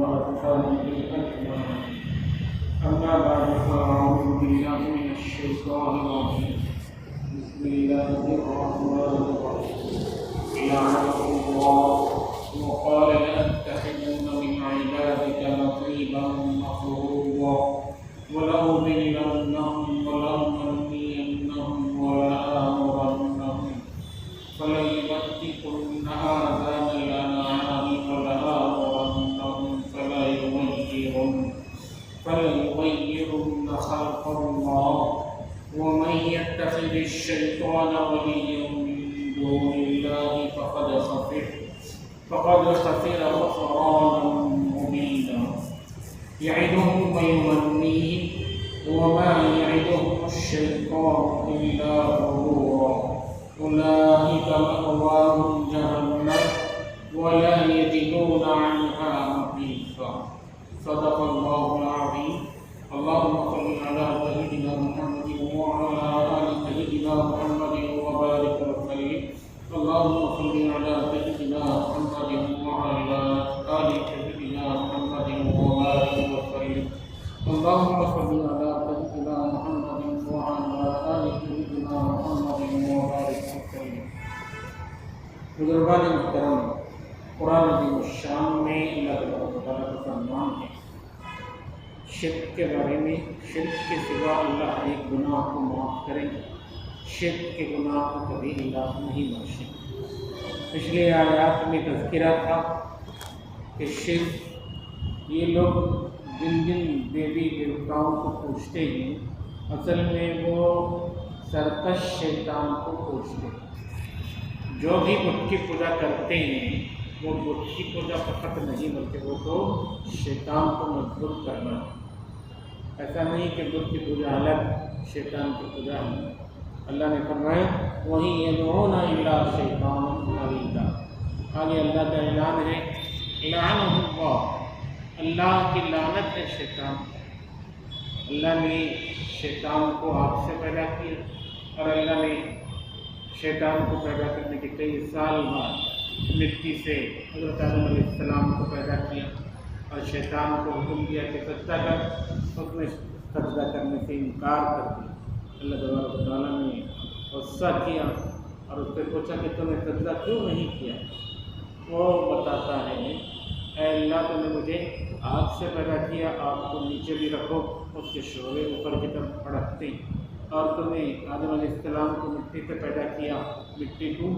وأطفاله أجمعين. أما بعد فأعوذ بالله من الشيطان الرجيم. بسم الله الرحمن الرحيم. لعنه الله وقال لأتخذن من عبادك نصيبا مفروضا ولأضلنهم ولأمنينهم ولآمرنهم فليبتكن آذان الأنعام ولآمرنهم فليغيرن خلق الله ومن يتخذ الشيطان وليا من دون الله فقد خسر خسرانا مبينا. يعدهم ويمنيهم وما يعدهم الشيطان إلا غرورا. أولئك مأواهم جهنم ولا يجدون عنها محيصا. صدق الله العظيم. اللهم صل على سيدنا محمد وعلى آل سيدنا محمد وبارك وسلم. اللهم صل على سيدنا محمد وعلى آل سيدنا محمد وبارك وسلم. اللهم صل على سيدنا محمد وعلى آل سيدنا محمد وبارك وسلم. بزرگان محترم، قرآن عظیم الشان میں اللہ تعالیٰ کا فرمان ہے شرک کے بارے میں، شرک کے سوا اللہ ایک گناہ کو معاف کریں، شرک کے گناہ کو کبھی اللہ نہیں بخشیں۔ پچھلے آیات میں تذکرہ تھا کہ شرک، یہ لوگ جن جن دیوی دیوتاؤں کو پوجتے ہیں اصل میں وہ سرکش شیطان کو پوجتے ہیں۔ جو بھی بت کی پوجا کرتے ہیں وہ بت کی پوجا فقط نہیں بلکہ وہ تو شیطان کو مجبور کرنا ہے۔ ایسا نہیں کہ بت کی پوجا الگ، شیطان کی پوجا الگ۔ اللہ نے فرمایا وَإِن يَدْعُونَ إِلَّا شَيْطَانًا مَرِيدًا۔ آگے اللہ کا اعلان ہے لعنہ اللہ، اللہ کی لعنت ہے شیطان۔ اللہ نے شیطان کو آگ سے پیدا کیا اور اللہ نے شیطان کو پیدا کرنے کے کئی سال بعد مٹی سے حضرت آدم علیہ السلام کو پیدا کیا اور شیطان کو حکم دیا کہ سجدہ کر، اس نے سجدہ کرنے سے انکار کر دیا۔ اللہ تبارک و تعالیٰ نے غصہ کیا اور اس سے پوچھا کہ تم نے سجدہ کیوں نہیں کیا؟ وہ بتاتا ہے اے اللہ تو نے مجھے آگ سے پیدا کیا، آگ کو نیچے بھی رکھو، اس کے شعلے اوپر کی طرف بھڑکتے ہیں، اور تم نے آدم علیہ السلام کو مٹی سے پیدا کیا، مٹی کو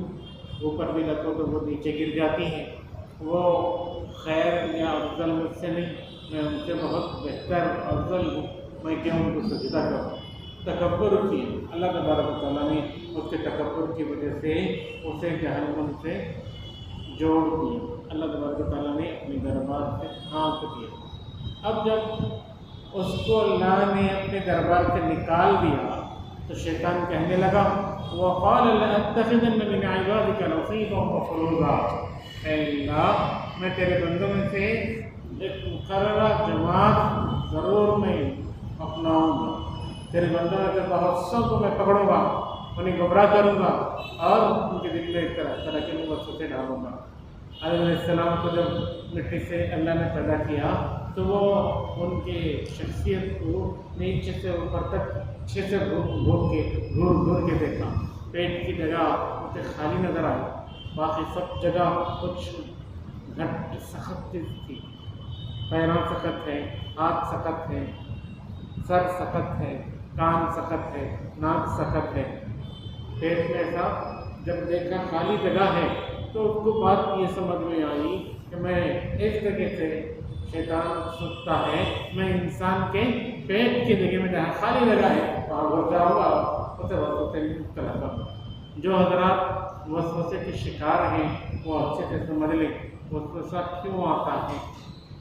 اوپر بھی رکھو تو وہ نیچے گر جاتی ہے۔ وہ خیر یا افضل مجھ سے نہیں، میں ان سے بہت بہتر افضل ہوں، میں کیوں ان کو سجدہ کروں؟ تکبر کی اللہ تبارک و تعالیٰ نے اس کے تکبر کی وجہ سے اسے جہنم سے جوڑ دیا۔ اللہ تبارک و تعالیٰ نے اپنے دربار سے ہانک دیا۔ اب جب اس کو اللہ نے اپنے دربار سے نکال دیا تو شیطان کہنے لگا وَقَالَ لَأَتَّخِذَنَّ مِنْ عِبَادِكَ نَصِيبًا مَفْرُوضًا، اے اللہ میں تیرے بندوں میں سے ایک مقررہ جماعت ضرور میں اپناؤں گا، تیرے بندوں میں سے بہت سو کو میں پکڑوں گا، انہیں گمراہ کروں گا اور ان کے دل میں ایک طرح کے وسوسے ڈالوں گا۔ آدم علیہ السلام کو جب مٹی سے اللہ نے پیدا کیا تو وہ ان کی شخصیت کو نیچے سے اوپر تک اچھے سے گھور کے دیکھا۔ پیٹ کی جگہ اسے خالی نظر آئی، باقی سب جگہ کچھ گھٹ سخت چیز تھی۔ پیروں سخت ہے، ہاتھ سخت ہے، سر سخت ہے، کان سخت ہے، ناک سخت ہے۔ پیٹ میں ایسا جب دیکھا خالی جگہ ہے تو اس کو بات یہ سمجھ میں آئی کہ میں اس جگہ سے شیطان سوچتا ہے میں انسان کے پیٹ کی جگہ میں جہاں خالی جگہ ہے وہاں گھر جاؤں گا، اسے وسوسے میں مبتلا کروں گا۔ جو حضرات وسوسے کے شکار ہیں وہ اچھے سے سمجھ لیں وسوسہ کیوں آتا ہے۔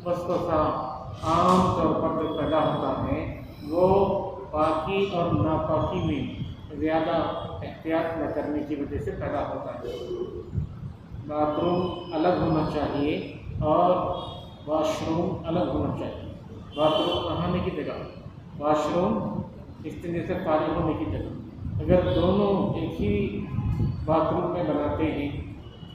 وسوسہ عام طور پر جو پیدا ہوتا ہے وہ پاکی اور ناپاکی میں زیادہ احتیاط نہ کرنے کی وجہ سے پیدا ہوتا ہے۔ باتھ روم الگ ہونا چاہیے اور واش روم الگ ہونا چاہیے۔ باتھ روم نہانے کی جگہ، واش روم استنجے سے فارغ ہونے کی جگہ۔ اگر دونوں ایک ہی باتھ روم میں بناتے ہیں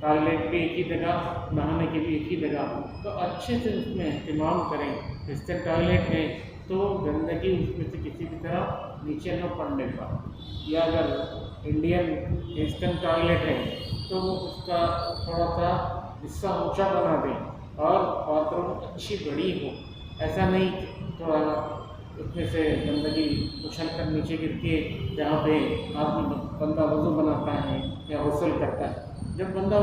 ٹوائلٹ بھی ایک ہی جگہ، نہانے کے لیے ایک ہی جگہ، تو اچھے سے اس میں اہتمام کریں۔ ویسٹرن ٹوائلٹ ہے تو گندگی اس میں سے کسی بھی طرح نیچے نہ پڑنے پائے، یا اگر انڈین ویسٹرن ٹوائلٹ ہے تو وہ اس کا تھوڑا سا حصہ اونچا بنا دیں اور باتھ روم اچھی بڑی ہو، ایسا نہیں تھوڑا اس میں سے گندگی اچھل کر نیچے گر کے جہاں پہ آدمی بندہ وضو بناتا ہے یا غسل کرتا ہے، جب بندہ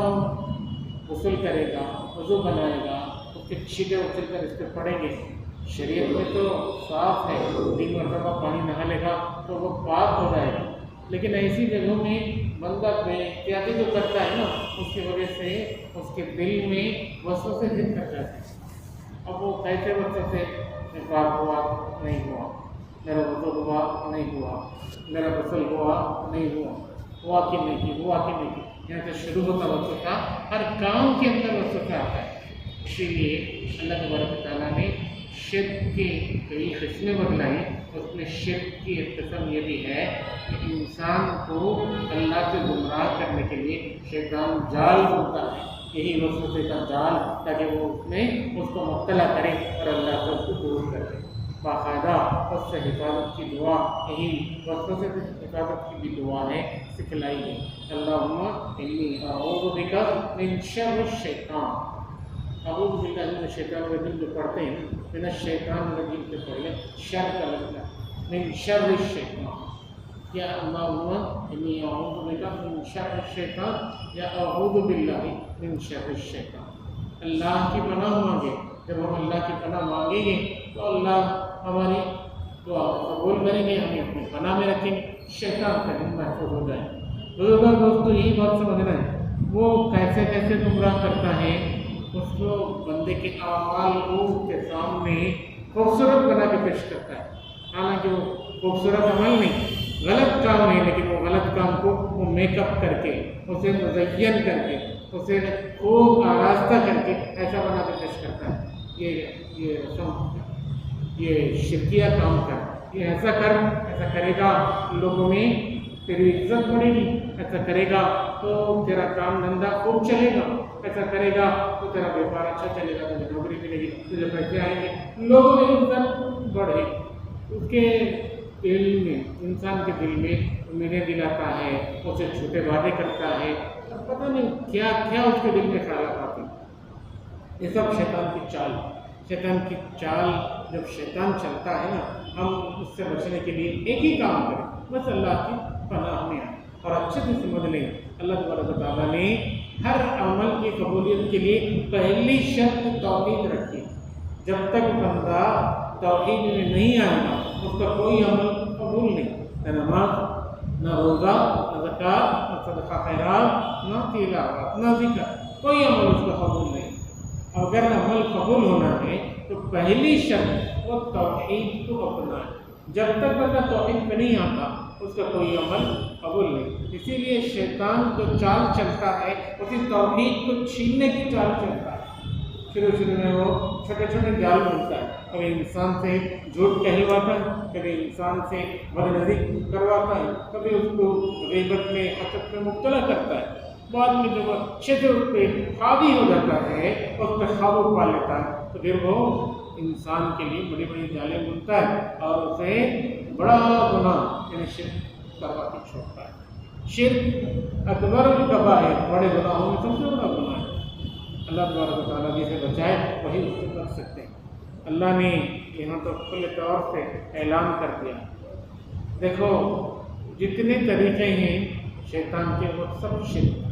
غسل کرے گا، وضو بنائے گا، اس کے چھینٹے اچھل کر اس پہ پڑیں گے۔ شریعت میں تو صاف ہے، 3 مرتبہ پانی نہا لے گا تو وہ پاک ہو جائے گا، لیکن ایسی جگہوں میں بندہ بے احتیاطی جو کرتا ہے نا، اس کی وجہ سے اس کے دل میں وسوسے ذکر کر جاتے ہیں۔ اب وہ کیسے وسوسے؟ پاک ہوا نہیں ہوا، میرا وضو ہوا نہیں ہوا، میرا غسل ہوا نہیں ہوا، ہوا کہ نہیں کی، ہوا کہ نہیں کی، یہاں سے شروع ہوتا وسوسہ، ہر کام کے اندر وسوسہ آتا ہے۔ اسی لیے اللہ تبارک و تعالیٰ نے شرک کی کئی قسمیں بتلائی، اس میں شرک کی ایک قسم یہ بھی ہے کہ انسان کو اللہ سے گمراہ کرنے کے لیے شیطان جال بنتا ہے، یہی وسوسے کا جال، تاکہ وہ اس میں اس کو مبتلا کرے اور اللہ سے اس کو دور کر دے۔ باقاعدہ اس سے حفاظت کی دعا، یہی وسوسے سے حفاظت کی بھی دعا ہے، سکھلائی ہے۔ اللہم انی اعوذ بک من شر الشیطان، اعوذ باللہ من الشیطان الرجیم جو پڑھتے ہیں، من الشیطان الرجیم سے پڑھیں، شر کا لفظ من شر الشیطان، یا اللہم انی اعوذ بک من شر الشیطان، یا اعوذ باللہ من شر الشیطان۔ اللہ کی پناہ مانگے، جب ہم اللہ کی پناہ مانگیں گے تو اللہ ہماری دعا قبول کریں گے، ہمیں اپنی پناہ میں رکھیں گے، شیطان سے ہم محفوظ ہو جائیں۔ دوستو یہی بات سمجھنا ہے، وہ کیسے کیسے گمراہ کرتا ہے، اس کو بندے کے اعمال کو اس کے سامنے خوبصورت بنا کے پیش کرتا ہے، حالانکہ وہ خوبصورت عمل نہیں، غلط کام نہیں، لیکن وہ غلط کام کو وہ میک اپ کر کے، اسے مزین کر کے، اسے خوب آراستہ کر کے ایسا بنا کے پیش کرتا ہے۔ یہ شرکیہ کام کر، یہ ایسا کر، ایسا کرے گا لوگوں میں تیری عزت بڑھے گی، ایسا کرے گا تو تیرا کام دھندا خوب چلے گا، ایسا کرے گا تو تیرا بیپار اچھا چلے گا، تجھے نوکری ملے گی، تجھے پیسے آئیں گے، لوگوں میں عزت بڑھے۔ اس کے دل میں، انسان کے دل میں امیدیں دلاتا ہے، اسے چھوٹے وعدے کرتا ہے، پتہ نہیں کیا کیا اس کے دل میں خیالات آتے ہیں۔ یہ سب شیطان کی چال، شیطان کی چال۔ جب شیطان چلتا ہے نا، ہم اس سے بچنے کے لیے ایک ہی کام کریں، بس اللہ کی پناہ میں آئیں اور اچھے سے سمجھ لیں، اللہ تبارک و تعالیٰ نے ہر عمل کی قبولیت کے لیے پہلی شرط توحید رکھی۔ جب تک بندہ توحید میں نہیں آئے گا، اس کا کوئی عمل قبول نہیں، نہ نماز، نہ روزہ، نہ زکوٰۃ، نہ صدقہ خیرات، نہ تلاوت، نہ ذکر، کوئی عمل اس کا قبول نہیں۔ اگر عمل قبول ہونا ہے تو پہلی شرط وہ توحید کو اپنائے۔ جب تک بندہ توحید پہ نہیں آتا، اس کا کوئی عمل قبول نہیں۔ اسی لیے شیطان جو چال چلتا ہے، اسی توحید کو چھیننے کی چال چلتا ہے۔ شروع میں وہ چھوٹے چھوٹے جال بنتا ہے، کبھی انسان سے جھوٹ کہلواتا ہے، کبھی انسان سے بدنظری کرواتا ہے، کبھی اس کو غیبت میں، حسد میں مبتلا کرتا ہے۔ بعد میں جب اچھے سے اس پہ حاوی ہو جاتا ہے، اس پہ قابو پا لیتا ہے، تو پھر وہ انسان کے لیے بڑی بڑی جالیں بنتا ہے اور اسے بڑا گناہ یعنی شرک کروا کے چھوڑتا ہے۔ شرک اکبر الکبائر، بڑے گناہوں میں سب سے بڑا گناہ ہے۔ اللہ تبارک و تعالیٰ جسے بچائے وہی اس سے بچ سکتے ہیں۔ اللہ نے یہاں تو کھلے طور سے اعلان کر دیا، دیکھو جتنے طریقے ہیں شیطان کے، وہ سب شرک،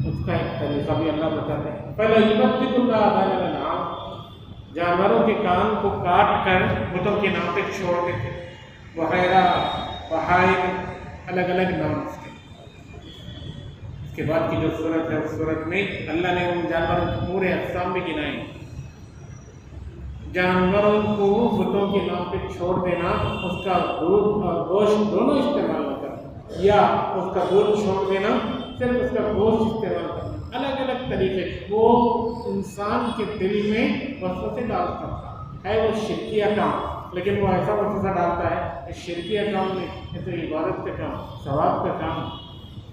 اس کا ایک طریقہ بھی اللہ بتاتے ہیں۔ پہلے یبتک اللہ آذان الانعام، جانوروں کے کان کو کاٹ کر بتوں کے نام پہ چھوڑ دیتے، بحیرہ، بہائم، الگ الگ نام اس کے۔ اس کے بعد کی جو صورت ہے، اس صورت میں اللہ نے ان جانوروں کے پورے اقسام بھی گنائے۔ جانوروں کو بتوں کے نام پہ چھوڑ دینا، اس کا دودھ اور گوشت دونوں استعمال نہ کرنا، یا اس کا دودھ چھوڑ دینا، صرف اس کا گوشت استعمال کرنا، الگ الگ طریقے۔ وہ انسان کے دل میں وسوسے ڈالتا ہے، وہ شرکیہ کام، لیکن وہ ایسا وسوسہ ڈالتا ہے کہ شرکیہ کام میں یہ تو عبادت کا کام، ثواب کا کام،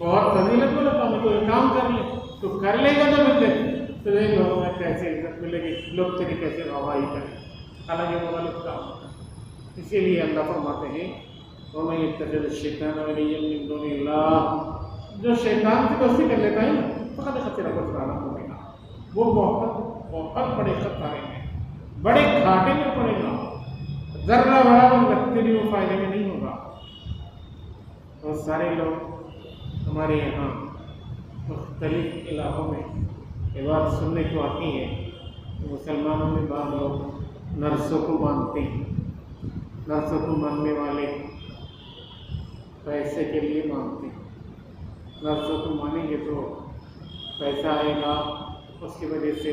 بہت فضیلت والا کام ہے، تو یہ کام کر لے، تو کر لے گا تو پھر دیکھ تو یہ لوگوں میں کیسے عزت ملے گی، لوگ تیری کیسے روائی کریں، حالانکہ وہ غلط کام ہوتا ہے۔ اسی لیے اللہ فرماتے ہیں وَمَن يَتَّخِذِ الشَّيْطَانَ وَلِيًّا مِن دُونِ اللَّهِ، جو شیطان کی دوستی کر لیتا ہے نا فقط خسر خسرانا مبینا، وہ بہت بڑے خطرے میں، بڑے گھاٹے میں پڑے گا، ذرہ برابر رکھتے بھی وہ فائدے میں نہیں ہوگا۔ بہت سارے لوگ ہمارے یہاں مختلف علاقوں میں یہ بات سننے کو آتی ہے کہ مسلمانوں میں بعض لوگ نرسوں کو مانتے ہیں، نرسوں کو ماننے والے پیسے کے لیے مانتے ہیں، نرسوں کو مانیں گے تو پیسہ آئے گا، اس کی وجہ سے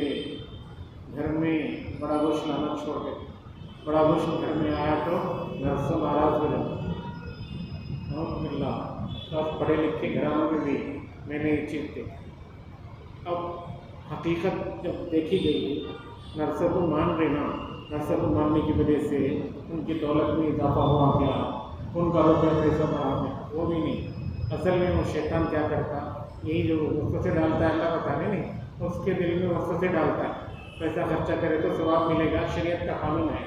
گھر میں بڑا گوشت لانا چھوڑ دے، بڑا گوشت گھر میں آیا تو نرسوں ناراض ہو جاتا۔ اب پڑھے لکھے گھرانوں میں بھی میں نے یہ چیز دیکھی۔ اب حقیقت جب دیکھی گئی، نرسوں کو مان لینا، نرسوں کو ماننے کی وجہ سے ان کی دولت میں اضافہ ہوا گیا، ان کا روپیہ پیسہ بڑھا گیا، وہ بھی نہیں۔ اصل میں وہ شیطان کیا کرتا، یہی جو وسوسے ڈالتا ہے اللہ بتانے نہیں، اس کے دل میں وسوسے ڈالتا ہے، پیسہ خرچہ کرے تو ثواب ملے گا، شریعت کا قانون ہے،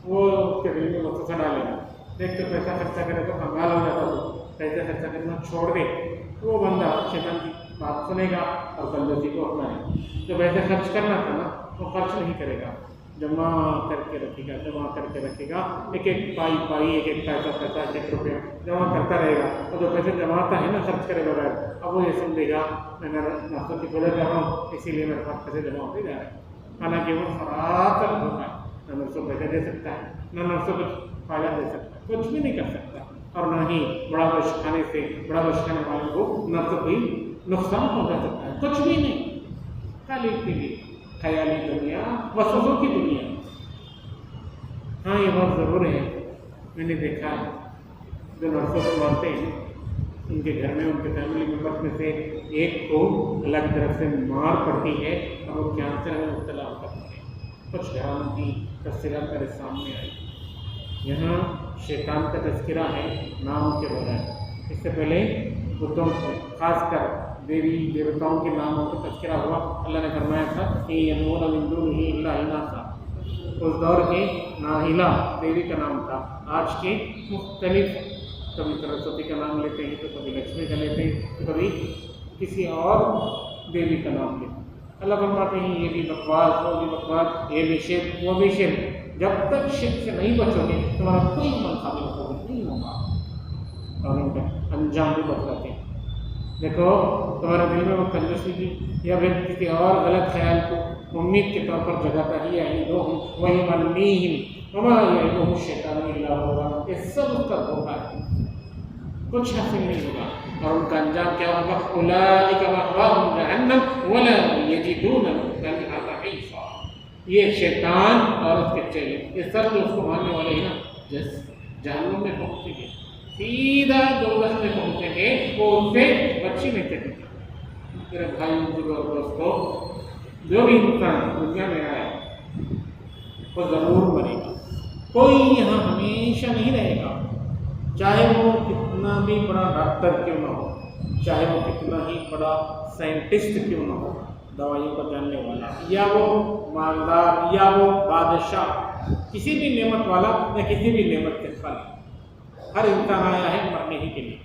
وہ اس کے دل میں وسوسہ ڈالے گا، دیکھ تو پیسہ خرچہ کرے تو کنگال ہو جاتا، تو پیسہ خرچہ کرنا چھوڑ دے، وہ بندہ شیطان کی بات سنے گا اور بندوسی کو اپنائے۔ جو پیسے خرچ کرنا تھا نا وہ خرچ نہیں کرے گا، جمع کر کے رکھے گا، جمع کر کے رکھے گا، ایک ایک پائی ایک ایک پیسہ ایک ایک روپیہ جمع کرتا رہے گا، اور جو پیسے جماتا ہے نا خرچ کرے بغیر، اب وہ یہ سمجھے گا میں ناستوں کی وجہ کر رہا ہوں اسی لیے میرے پاس پیسے جمع ہوتے جا رہے ہیں، حالانکہ وہ سراسر ہوتا ہے، نہ نرسوں پیسے دے سکتا ہے، نہ نرسوں کو فائدہ دے سکتا ہے، کچھ بھی نہیں کر سکتا، اور نہ ہی بڑا گوشت کھانے سے بڑا گوشت کھانے والوں کو نرسوں کو نقصان پہنچا سکتا ہے، کچھ بھی نہیں، خالی پیلی خیالی دنیا، وسوسوں کی دنیا۔ ہاں یہ بہت ضرور ہے، میں نے دیکھا ہے جو نرسوں کو مانتے ہیں ان کے گھر میں ان کے فیملی ممبرس میں سے ایک کو اللہ کی طرف سے مار پڑتی ہے اور وہ کینسر میں مبتلا ہو کرتے ہیں۔ کچھ گھرانوں کی تفصیلات میرے سامنے آئی، یہاں شیطان کا تذکرہ ہے نام کے بغیر، اس سے پہلے بتوں خاص کر دیوی دیوتاؤں کے ناموں کا تذکرہ ہوا۔ اللہ نے فرمایا تھا کہ يَدْعُونَ مِن دُونِهِ إِلَّا إِنَاثًا، اس دور کے ناہلا دیوی کا نام تھا، آج کے مختلف کبھی سرسوتی کا نام لیتے ہیں تو کبھی لکشمی کا لیتے ہیں تو کبھی کسی اور دیوی کا نام لیتے ہیں۔ اللہ فرماتے ہیں یہ بھی بکواس، وہ بھی بکواس، یہ بھی شرک، وہ بھی شرک، جب تک شرک سے نہیں بچو گے تمہارا کوئی عمل قابل قبول نہیں ہوگا، اور ان کا انجام بھی بتلاتے ہیں۔ دیکھو تمہارے دل میں وہ کنجوسی کی یا پھر کسی اور غلط خیال کو امید کے طور پر جگاتا ہے، یعدہم ویمنیہم وما یعدہم الشیطان الا غرورا، یہ سب اس کا دھوکہ ہے، کچھ حاصل نہیں ہوگا، اور ان کا انجام کیا ہوگا، اولئک مأواہم جہنم ولا یجدون لها محیصا۔ یہ شیطان اور اس کے چیلے، یہ سب جو اس کو ماننے والے ہیں نا جہنم میں پہنچیں گے، سیدھا دوزخ میں پہنچیں گے، وہ ان سے بچی نہیں سکیں گے۔ میرے بھائی اور دوستو، جو بھی انسان دنیا میں آیا وہ ضرور مرے گا، کوئی یہاں ہمیشہ نہیں رہے گا، چاہے وہ کتنا بھی بڑا ڈاکٹر کیوں نہ ہو، چاہے وہ کتنا ہی بڑا سائنٹسٹ کیوں نہ ہو، دوائیوں کو جاننے والا، یا وہ مالدار، یا وہ بادشاہ، کسی بھی نعمت والا یا کسی بھی نعمت سے خالی، ہر انسان آیا ہے مرنے ہی کے لیے،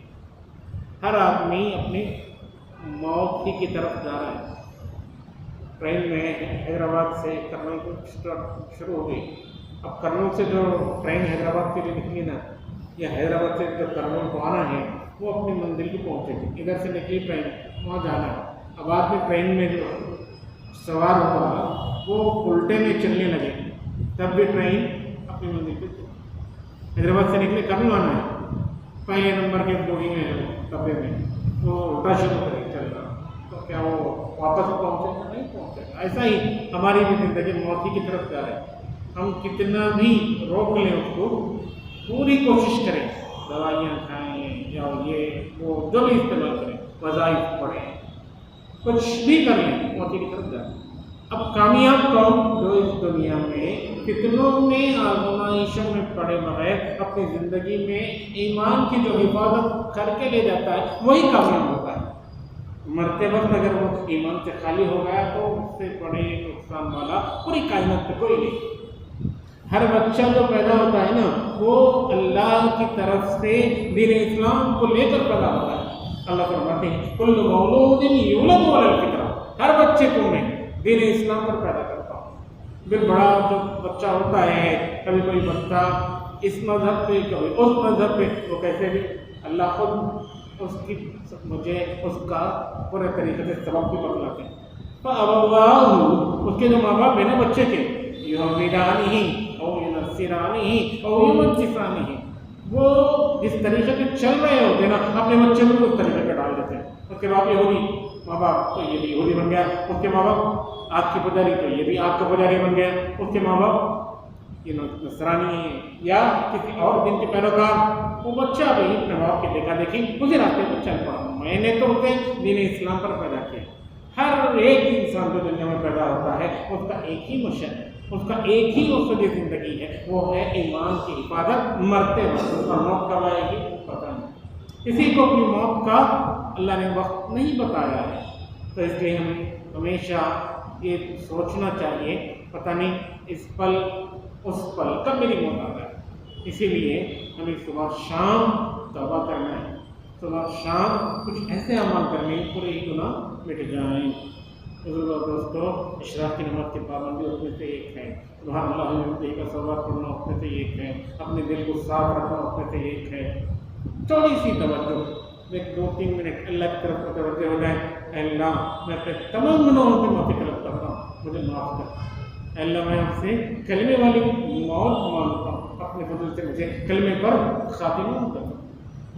ہر آدمی اپنی موت ہی کی طرف جا رہا ہے۔ ٹرین میں حیدرآباد سے کرنول کو شروع ہو گئی، اب کرنول سے جو ٹرین حیدرآباد کے لیے نکلی نا، یا حیدرآباد سے جو کرنول کو آنا ہے وہ اپنی منزل کی پہنچے گی، ادھر سے نکلی ٹرین وہاں جانا ہے، اب آدمی ٹرین میں جو سوار ہوا وہ الٹے میں چلنے لگے تب بھی ٹرین اپنی منزل پہ حیدرآباد سے نکلے کرنول آنا ہے، پہلے نمبر کے بوگی میں ڈبے میں وہ الٹا شروع کرے چل رہا، تو کیا وہ واپس پہنچے گا؟ نہیں پہنچے گا۔ ایسا ہی ہماری بھی زندگی موت ہی کی طرف جا رہے ہیں، ہم کتنا بھی روک لیں اس کو، پوری کوشش کریں، دوائیاں کھائیں یا یہ وہ جو بھی استعمال کریں، وظائف پڑھیں، کچھ بھی کر لیں، موت ہی کی طرف جائیں۔ اب کامیاب قوم جو اس دنیا میں کتنوں میں آزمائشوں میں پڑے بغیر اپنی زندگی میں ایمان کی جو حفاظت کر کے لے جاتا ہے وہی کامیاب ہوتا ہے۔ مرتے وقت اگر وہ ایمان سے خالی ہو گیا تو اس سے بڑے نقصان والا پوری کائنات میں کوئی نہیں۔ ہر بچہ جو پیدا ہوتا ہے نا وہ اللہ کی طرف سے دین اسلام کو لے کر پیدا ہوتا ہے۔ اللہ فرماتے ہیں کل مولود یولد علی الفطرہ، ہر بچے کو میں دین اسلام پر پیدا کرتا ہوں۔ پھر بڑا جو بچہ ہوتا ہے، کبھی کوئی بچہ اس مذہب پہ کبھی اس مذہب پہ، وہ کیسے بھی اللہ خود مجھے اس کا پورے طریقے سے سبب بھی بتلاتے ہیں۔ فَأَبَوَاهُ، اس کے جو ماں باپ ہیں نا بچے کے، يُحْوِدَانِهِ او يُنَصِّرَانِهِ او يُمَجِّسَانِهِ، وہ جس طریقے سے چل رہے ہوتے ہیں نا اپنے بچے کو اس طریقے پہ ڈال دیتے ہیں۔ اس کے باپ یہودی ماں باپ تو یہ بھی یہودی بن گیا، اس کے ماں باپ آگ کی پجاری تو یہ بھی آگ کا پجاری بن گیا، اس کے ماں باپ یہ نصرانی ہے یا کسی اور دین کے پیروکار۔ وہ بچہ بھی اپنے باپ کی دیکھا دیکھی اسی راستے پر چل پڑا۔ میں نے تو اسے دین اسلام پر پیدا کیا۔ ہر ایک انسان جو دنیا میں پیدا ہوتا ہے اس کا ایک ہی مشن ہے، اس کا ایک ہی مقصد زندگی ہے، وہ ہے ایمان کی حفاظت مرتے وقت، اور موت کب آئے گی پتہ نہیں۔ کسی کو اپنی موت کا اللہ نے وقت نہیں بتایا ہے، تو اس لیے ہمیں ہمیشہ یہ سوچنا چاہیے پتہ نہیں اس پل اس پل کب میری موت آ جائے۔ اسی لیے ہمیں صبح شام توبہ کرنا ہے، صبح شام کچھ ایسے عمل کرنے پورے ہی گناہ مٹ جائیں۔ دوستو، اشراق کی نماز کی پابندی اس میں سے ایک ہے، سبحان اللہ الحمدللہ کا صلوات پڑھنا اس میں سے ایک ہے، اپنے دل کو صاف رکھنا اس میں سے ایک ہے۔ تھوڑی سی توجہ، ایک 2-3 منٹ اللہ کی طرف متوجہ ہو جائیں۔ اے اللہ میں اپنے تمام گناہوں سے معافی طلب کرتا ہوں، مجھے معاف کر۔ اے اللہ میں آپ سے کلمے والی موت مانگتا ہوں، اپنے فضل سے مجھے کلمے پر خاتمہ کر۔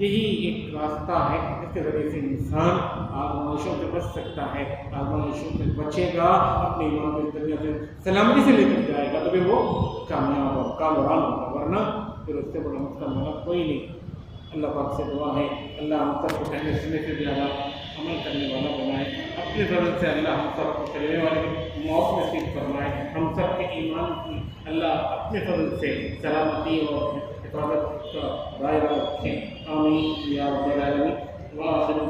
یہی ایک راستہ ہے جس کے ذریعے سے انسان آزمائشوں سے بچ سکتا ہے، آزمائشوں سے بچے گا، اپنے ایمان کی دنیا سے سلامتی سے لے کر جائے گا، تو پھر وہ کامیاب اور کامران ہوگا، ورنہ پھر اس سے بڑا نقصان والا کوئی نہیں۔ اللہ پاک سے دعا ہے اللہ ہم سب کو کہنے سننے سے زیادہ عمل کرنے والا بنائے، اپنے فضل سے اللہ ہم سب کو چلنے والی موت نصیب فرمائے، ہم سب کے ایمان کی اللہ اپنے فضل سے سلامتی اور حفاظت کا دائرہ رکھیں، آمین یا رب العالمین۔